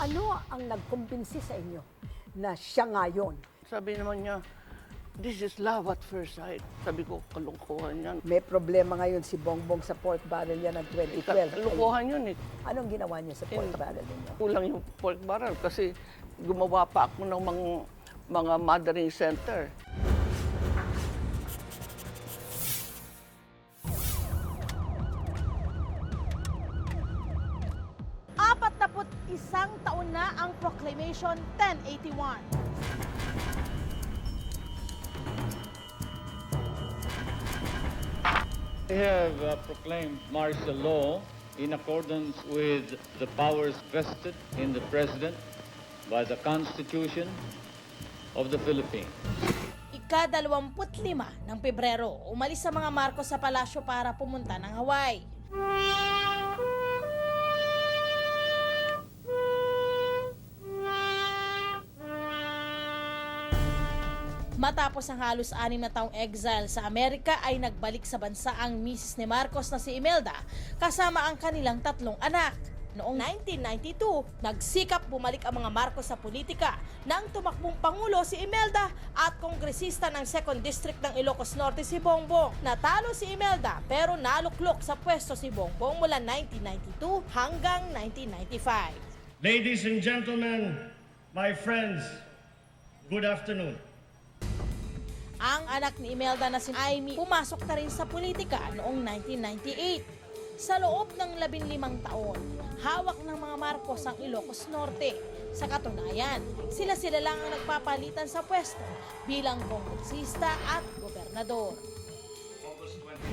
Ano ang nagkumbinsi sa inyo na siya ngayon? Sabi naman niya, this is love at first sight. Sabi ko, kalungkuhan yan. May problema ngayon si Bongbong sa pork barrel yan ng 2012. Kalungkuhan yun eh. Anong ginawa niya sa pork barrel ninyo? Kulang yung pork barrel kasi gumawa pa ako ng mga mothering center. Isang taon na ang Proclamation 1081. They have proclaimed martial law in accordance with the powers vested in the President by the Constitution of the Philippines. Ika-25 ng Pebrero, umalis sa mga Marcos sa palasyo para pumunta ng Hawaii. Matapos ang halos 6 na taong exile sa Amerika ay nagbalik sa bansa ang misis ni Marcos na si Imelda kasama ang kanilang 3 anak. Noong 1992, nagsikap bumalik ang mga Marcos sa politika nang tumakbong Pangulo si Imelda at kongresista ng 2nd District ng Ilocos Norte si Bongbong. Natalo si Imelda pero naluklok sa pwesto si Bongbong mula 1992 hanggang 1995. Ladies and gentlemen, my friends, good afternoon. Ang anak ni Imelda na si Amy pumasok na rin sa politika noong 1998. Sa loob ng 15 taon, hawak ng mga Marcos ang Ilocos Norte. Sa katunayan, sila lang ang nagpapalitan sa pwesto bilang kongresista at gobernador.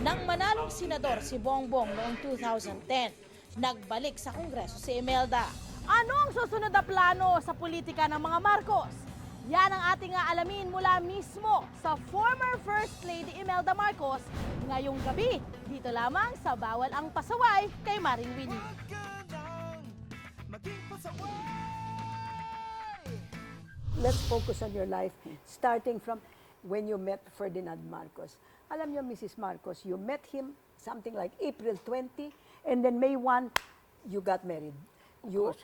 Nang manalong senador si Bongbong noong 2010, nagbalik sa Kongreso si Imelda. Ano ang susunod na plano sa politika ng mga Marcos? Yan ang ating alamin mula mismo sa former First Lady Imelda Marcos ngayong gabi. Dito lamang sa Bawal ang Pasaway kay Maring Winnie. Let's focus on your life, starting from when you met Ferdinand Marcos. Alam niyo, Mrs. Marcos, you met him something like April 20, and then May 1, you got married. You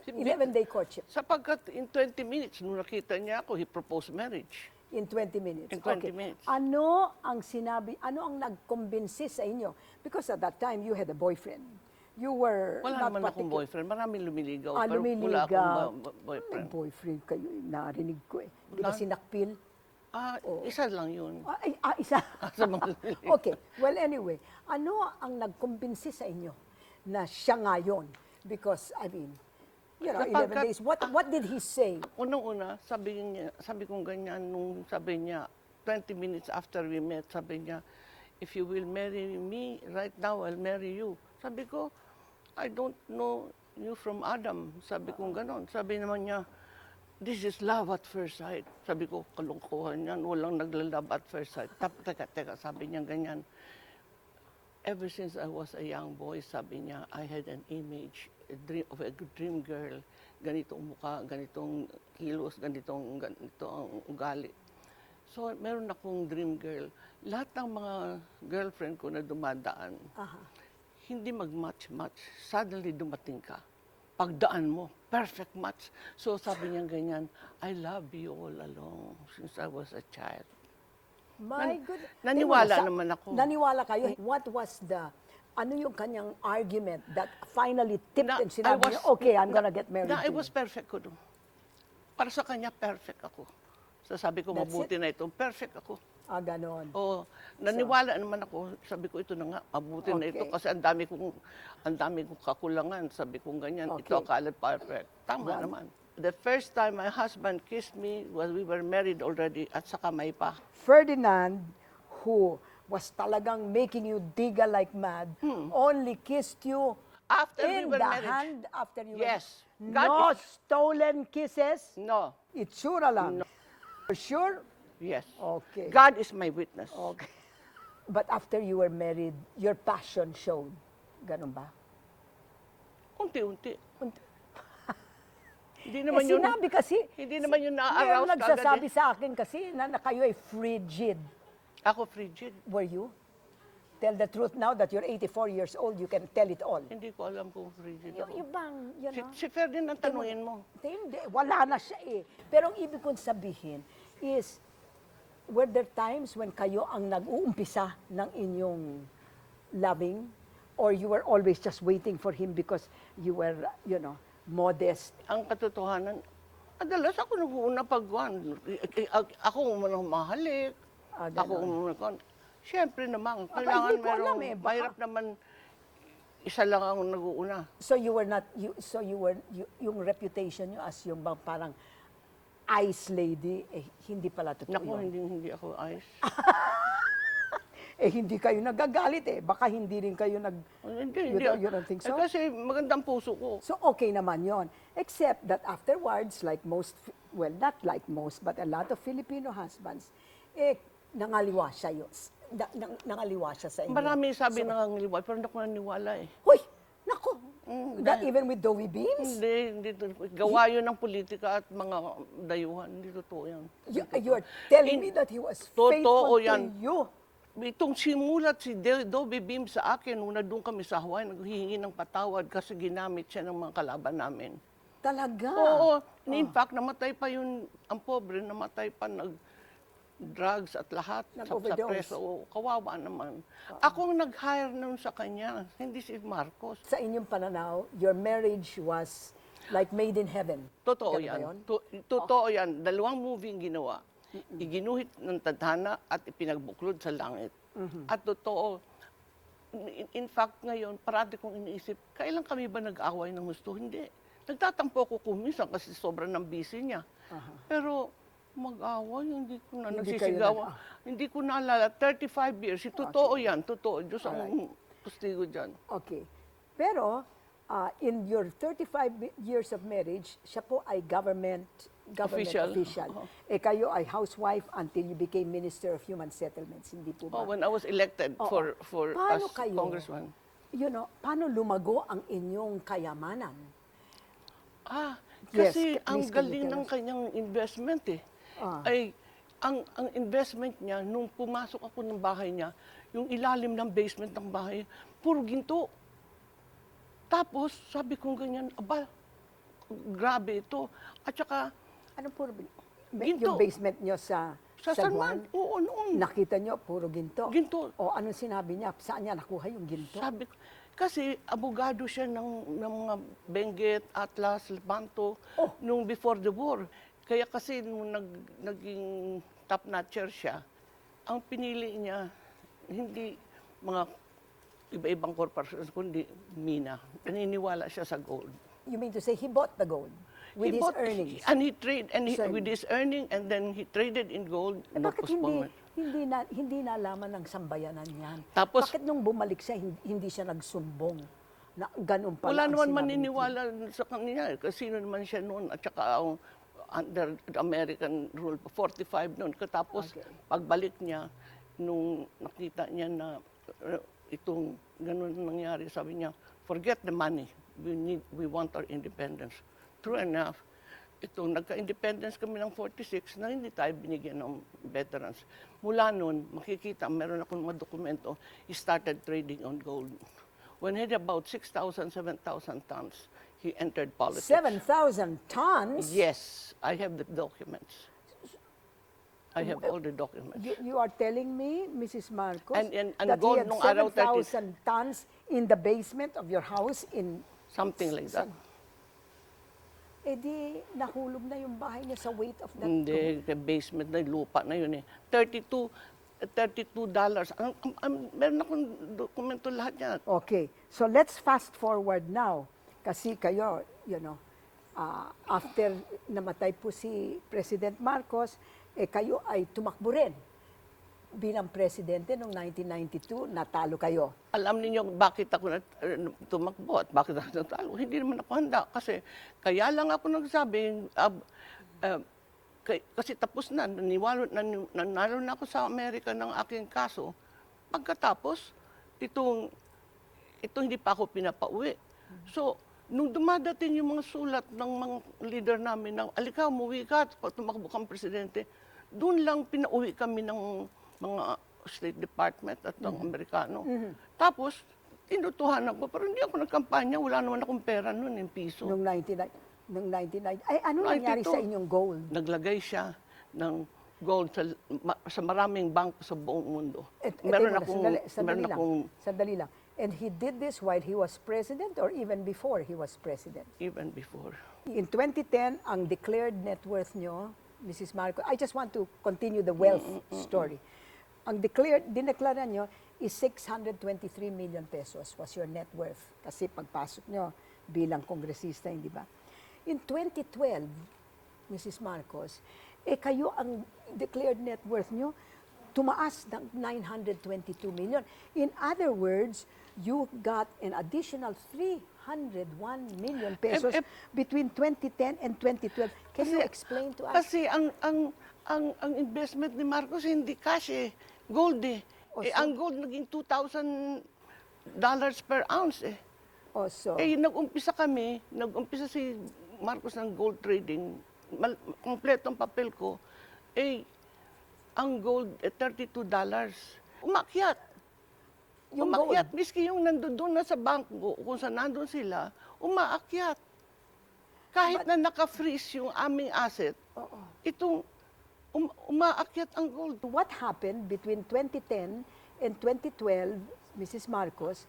11-day courtship. Sapagkat in 20 minutes, nung nakita niya ako, he proposed marriage. In 20 minutes. In 20 minutes. Ano ang sinabi, ano ang nagkumbinsi sa inyo? Because at that time, you had a boyfriend. You were Wala not naman akong boyfriend. Maraming lumiligaw. Pero wala lumiligaw. akong boyfriend. May boyfriend kayo, narinig ko eh. Di ba Wala. sinakpil? Isa lang yun. Isa. Sa mga lumiligaw. Okay, well anyway, ano ang nagkumbinsi sa inyo na siya ngayon? Because, I mean, you know, 11 days. What did he say? Unang-una, sabi kong ganyan, nung sabi niya, 20 minutes after we met, sabi niya, if you will marry me right now, I'll marry you. Sabi ko, I don't know you from Adam. Sabi kong ganon. Sabi naman niya, this is love at first sight. Sabi ko, kalungkuhan yan, walang naglalove at first sight. Teka, sabi niya ganyan. Ever since I was a young boy, sabi niya, I had an image, of a dream girl. Ganitong mukha, ganitong kilos, ganito ang ugali. So, meron akong dream girl. Lahat ng mga girlfriend ko na dumadaan, hindi mag-match-match. Suddenly dumating ka. Pagdaan mo, perfect match. So, sabi niya ganyan, I love you all along since I was a child. My God. Naniwala naman ako. Naniwala kayo. What was ano yung kanyang argument that finally tipped and sinabi niya, okay, I'm gonna get married I to was you. perfect ko doon. Para sa kanya, perfect ako. So sabi ko, That's mabuti na ito. Perfect ako. Ganon. Oo. Naniwala naman ako. Sabi ko, ito na nga, mabuti na ito. Okay. Kasi ang dami kong kakulangan. Sabi ko ganyan, Okay. ito akala perfect. Tama naman. The first time my husband kissed me was we were married already at saka may pa. Ferdinand, who was talagang making you diga like mad, only kissed you After we in were the married. hand after you Yes. were God No is- stolen kisses? No. Itsura lang. For sure? Yes. Okay. God is my witness. Okay. But after you were married, your passion showed. Ganun ba? Unti-unti. Hindi Eh, naman yun. sinabi kasi, Hindi naman yun meron na-arouse nagsasabi kagad sa akin kasi na kayo ay frigid. Ako frigid. Were you? Tell the truth now that you're 84 years old, you can tell it all. Hindi ko alam kung frigid ako. Yung bang, you know? Si Ferdinand, tanungin mo. Hindi, wala na siya eh. Pero ang ibig kong sabihin is, were there times when kayo ang nag-uumpisa ng inyong loving? Or you were always just waiting for him because you were, you know, modest? Ang katotohanan, adalas ako nag-uuna pagwan. Ako umunang mahalik. Ako umunang. Siyempre naman, kailangan hindi ko alam merong, eh, baka- mahirap naman, isa lang ang nag-uuna. So you were not, yung reputation nyo as yung bang parang ice lady, eh, hindi pala totoo Naku, yun. hindi ako ayos. Eh, hindi kayo nagagalit eh. Baka hindi rin kayo Hindi. You don't think so? Kasi magandang puso ko. So, okay naman yon. Except that afterwards, like most, well, not like most, but a lot of Filipino husbands, eh, nangaliwa siya yun. Nangaliwa siya sa inyo. Marami sabi nangangiliwa, pero hindi ako naniwala eh. Huy! Naku! Not even with doughy beams? Hindi. Gawa yun ng politika at mga dayuhan. Hindi totoo yan. You're telling me that he was faithful Totoo yan. to you. Itong simulat si Dobby Beam sa akin, nung nandun kami sa Hawaii, naghihingi ng patawad kasi ginamit siya ng mga kalaban namin. Talaga? Oo. In fact, namatay pa yun, ang pobre, namatay pa drugs at lahat sa Nag-overdose. preso. Oo, kawawa naman. Ako ang nag-hire nun sa kanya, hindi si Marcos. Sa inyong pananaw, your marriage was like made in heaven. Totoo Ganun ba yan. yun? Totoo yan. Dalawang movie ang ginawa. Iginuhit ng tadhana at ipinagbuklod sa langit. At totoo, in fact ngayon, parati kong iniisip, kailan kami ba nag-away ng gusto? Hindi. Nagtatampo ko kuminsan kasi sobrang ng busy niya. Pero mag-away, hindi ko na Hindi kayo nagsisigawan. Hindi ko naalala. 35 years. Totoo yan. Totoo. Diyos ang pustigo dyan. Okay. Pero, in your 35 years of marriage, siya po ay government Official. official. Eh kayo ay housewife until you became Minister of Human Settlements, hindi po ba? When I was elected Oo. for Paano as kayo? congressman. You know, paano lumago ang inyong kayamanan? Yes, Kasi ang please, can you galing tell ng us? kanyang investment eh. Ay, ang investment niya, nung pumasok ako ng bahay niya, yung ilalim ng basement ng bahay, puro ginto. Tapos, sabi ko ganyan, aba, grabe ito. At saka, Ano puro Ginto. yung basement nyo sa San Juan? Juan, oo, noon. Nakita nyo, puro ginto. Ginto. O anong sinabi niya? Saan niya nakuha yung ginto? Sabi ko, kasi abogado siya ng mga Benguet, Atlas, Lepanto, nung before the war. Kaya kasi nung naging top notcher siya, ang pinili niya, hindi mga iba-ibang corporations, kundi mina. Naniniwala siya sa gold. You mean to say he bought the gold with his earnings? And he trade, and Same. with his earning, and then he traded in gold. Eh, no bakit postponement. hindi nalaman ng sambayanan yan? Tapos- bakit nung bumalik siya, hindi siya nagsumbong? Na ganun pala Wala ang naman sinabi ni maniniwala sa kanya. Kasi sino naman siya noon. At saka under the American rule, 45 noon. Katapos, Okay. pagbalik niya, nung nakita niya na itong ganun nangyari, sabi niya, forget the money. We want our independence. True enough, nagka-independence kami ng 46 na hindi tayo binigyan ng veterans. Mula noon, makikita, meron akong mga dokumento, he started trading on gold. When he had about 6,000, 7,000 tons, he entered politics. 7,000 tons? Yes, I have the documents. I have all the documents. You are telling me, Mrs. Marcos, And that he gold had nung araw, 7,000 tons in the basement of your house in... Something like that. Eh di, nahulog na yung bahay niya sa weight of that. Hindi, the basement na lupa na yun eh. $32. Meron akong dokumento lahat yan. Okay, so let's fast forward now. Kasi kayo, after namatay po si President Marcos, kayo ay tumakbo rin bilang presidente noong 1992, natalo kayo. Alam niyo bakit ako tumakbo at bakit ako natalo? Hindi naman ako handa kasi kaya lang ako nagsabi, kasi tapos na, nanalo na ako sa Amerika ng aking kaso. Pagkatapos, itong hindi pa ako pinapauwi. So, nung dumadating yung mga sulat ng mga leader namin na, alika, umuwi ka, tumakbo kang presidente, doon lang pinauwi kami ng mga State Department at ng Amerikano. Tapos, inutuhanan ko, pero hindi ako nagkampanya, wala naman akong pera noon, yung piso. Noong 1990. Ay, ano nangyari 92. sa inyong gold? Naglagay siya ng gold sa maraming bangko sa buong mundo. Teka muna, sandali lang. And he did this while he was president or even before he was president? Even before. In 2010, ang declared net worth nyo, Mrs. Marcos, I just want to continue the wealth story. Ang dineklara nyo is 623 million pesos was your net worth kasi pagpasok nyo bilang kongresista, hindi ba? In 2012, Mrs. Marcos, kayo ang declared net worth nyo tumaas ng 922 million. In other words, you got an additional 301 million pesos between 2010 and 2012. Can you explain to us? Kasi ang investment ni Marcos hindi cash eh, gold eh. Ang gold naging $2,000 per ounce eh. Also, Nag-umpisa si Marcos ng gold trading, kompletong papel ko, ang gold $32. Umakyat. yung Umakyat, gold, miski yung nandoon na sa bangko, kung saan nandun sila, umaakyat. Kahit na naka-freeze yung aming asset, itong umaakyat ang gold. what happened between 2010 and 2012, Mrs. Marcos,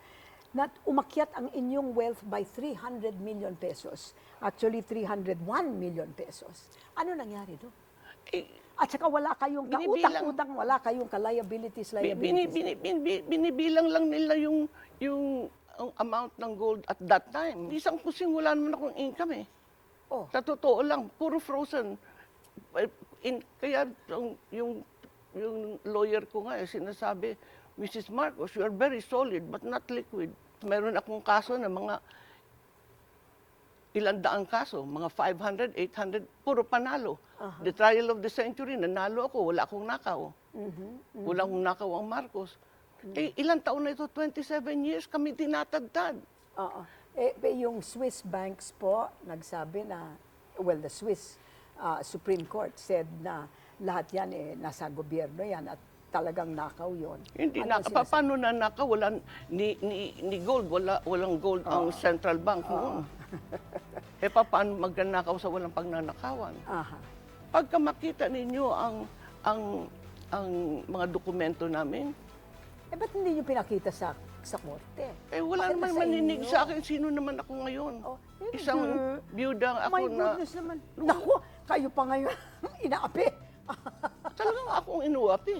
na umakyat ang inyong wealth by 300 million pesos. Actually, 301 million pesos. Ano nangyari doon? At saka wala kayong kautang-utang, wala kayong ka-liabilities. Binibilang lang nila yung amount ng gold at that time. Isang kusing wala naman akong income eh. Oh. Sa totoo lang, puro frozen. Kaya yung lawyer ko nga sinasabi, Mrs. Marcos, you are very solid but not liquid. Meron akong kaso na mga ilang daang kaso, mga 500, 800, puro panalo. The trial of the century, nanalo ako, wala akong nakaw. Wala akong nakaw ang Marcos. Ilang taon na ito, 27 years, kami tinatagtad. Oo. Yung Swiss banks po, nagsabi na, well, the Swiss Supreme Court said na lahat yan nasa gobyerno yan at talagang nakaw yon. Hindi Ano na, paano na nakaw? Wala, ni gold, walang gold ang central bank noon. Paano magnanakaw sa walang pagnanakawan? Aha. Pagka makita ninyo ang mga dokumento namin, Ba't hindi nyo pinakita sa korte? wala Bakit naman nasa maninig inyo? sa akin. Sino naman ako ngayon? Isang biyudang ako My na goodness naman. Naku, kayo pa ngayon inaapi. talagang akong inuwapi.